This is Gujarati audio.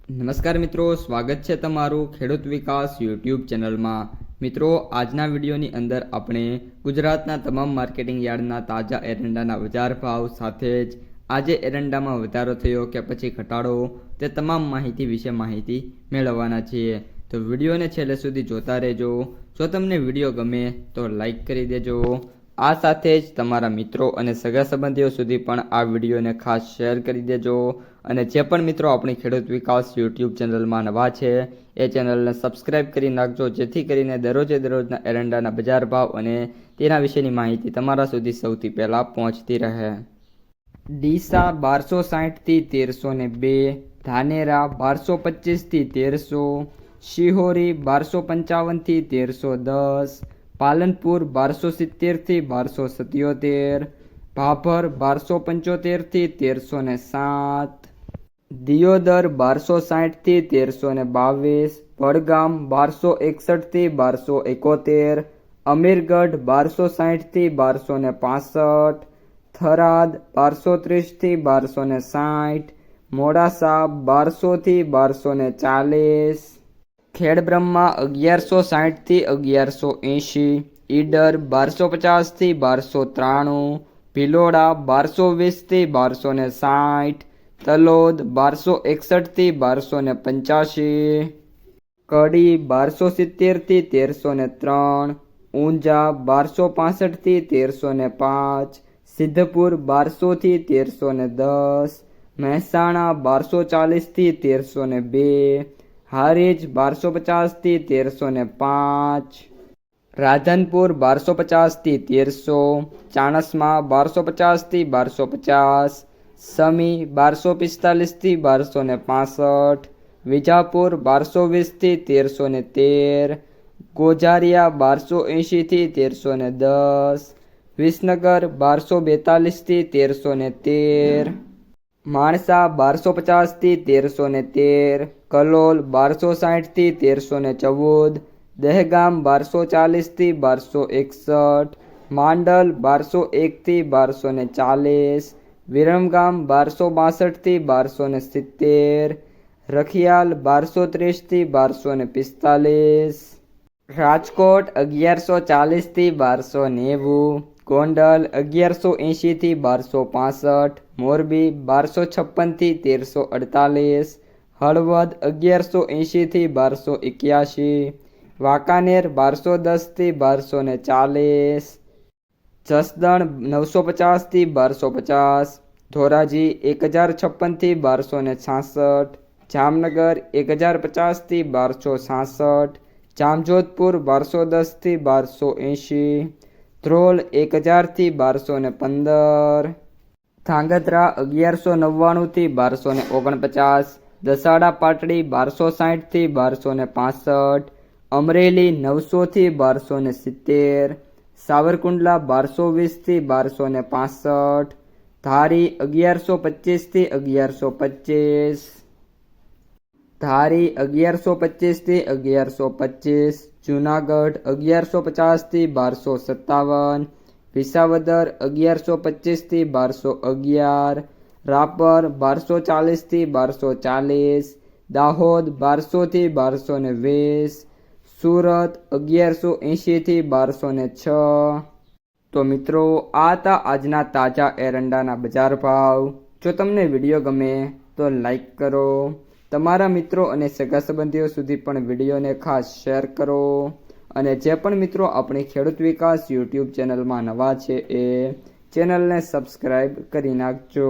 નમસ્કાર મિત્રો, સ્વાગત છે તમારું ખેડૂત વિકાસ યુટ્યુબ ચેનલમાં। મિત્રો, આજના વિડીયોની અંદર આપણે ગુજરાતના તમામ માર્કેટિંગ યાર્ડના તાજા એરંડાના બજાર ભાવ સાથે જ આજે એરંડામાં વધારો થયો કે પછી ઘટાડો તે તમામ માહિતી વિશે માહિતી મેળવવાના છીએ। તો વિડીયોને છેલ્લે સુધી જોતા રહેજો। જો તમને વિડીયો ગમે તો લાઈક કરી દેજો। આ સાથે જ તમારા મિત્રો અને સગા સંબંધીઓ સુધી પણ આ વિડીયોને ખાસ શેર કરી દેજો। અને જે પણ મિત્રો આપણી ખેડૂત વિકાસ યુટ્યુબ ચેનલમાં નવા છે એ ચેનલને સબસ્ક્રાઈબ કરી નાખજો, જેથી કરીને દરરોજના એરંડાના બજાર ભાવ અને તેના વિશેની માહિતી તમારા સુધી સૌથી પહેલાં પહોંચતી રહે। ડીસા 1260થી 1302, ધાનેરા 1225થી 1300, શિહોરી 1255થી 1310, પાલનપુર 1270થી 1277, ભાભર 1275થી 1307, દિયોદર 1260થી 1322, વડગામ 1261થી 1271, અમીરગઢ 1260થી 1265, થરાદ 1230થી 1260, મોડાસા 1200થી 1240, ખેડબ્રહ્મા 1160થી 1180, ઈડર 1250થી 1293, ભિલોડા 1220થી 1260, તલોદ 1261થી 1285, કડી 1270થી 1303, ઊંઝા 1265થી 1305, સિદ્ધપુર 1200થી 1310, મહેસાણા 1240થી 1302, હારીજ 1250થી 1305, રાધનપુર 1250થી 1300, ચાણસ્મા 1250થી 1250, સમી 1245થી 1265, વિજાપુર 1220થી 1313, ગોઝારિયા 1280થી 1310, વિસનગર 1242થી 1313, માણસા 1250થી 1313, કલોલ 1260થી 1314, દહેગામ 1240થી 1261, માંડલ 1201થી 1240, વિરમગામ 1262થી 1270, રખિયાલ 1230થી 1245, રાજકોટ 1140થી 1290, ગોંડલ 1180થી 1265, મોરબી 1256થી 1348, હળવદ 1180થી 1281, વાંકાનેર 1210થી 1240, જસદણ 950થી 1250, ધોરાજી 1056થી 1266, જામનગર 1050થી 1266, જામજોધપુર 1210થી 1280, ધ્રોલ 1000થી 1215, ધાંગધ્રા 1199થી 1249, દસાડા પાટડી 1260થી 1265, અમરેલી 900થી 1270, સાવરકુંડલા 1220થી 1265, ધારી 1125થી 1125, ધારી 1125થી 1125, જૂનાગઢ 1150થી 1257, વિસાવદર 1125થી 1211, રાપર 1240થી 1240, દાહોદ 1200થી 1220, સુરત 1180થી 1206। તો મિત્રો, આ હતા આજના તાજા એરંડાના બજાર ભાવ। જો તમને વિડીયો ગમે તો લાઈક કરો, તમારા મિત્રો અને સગા સંબંધીઓ સુધી પણ વિડીયોને ખાસ શેર કરો। અને જે પણ મિત્રો આપણી ખેડૂત વિકાસ યુટ્યુબ ચેનલમાં નવા છે એ ચેનલને સબસ્ક્રાઈબ કરી નાખજો।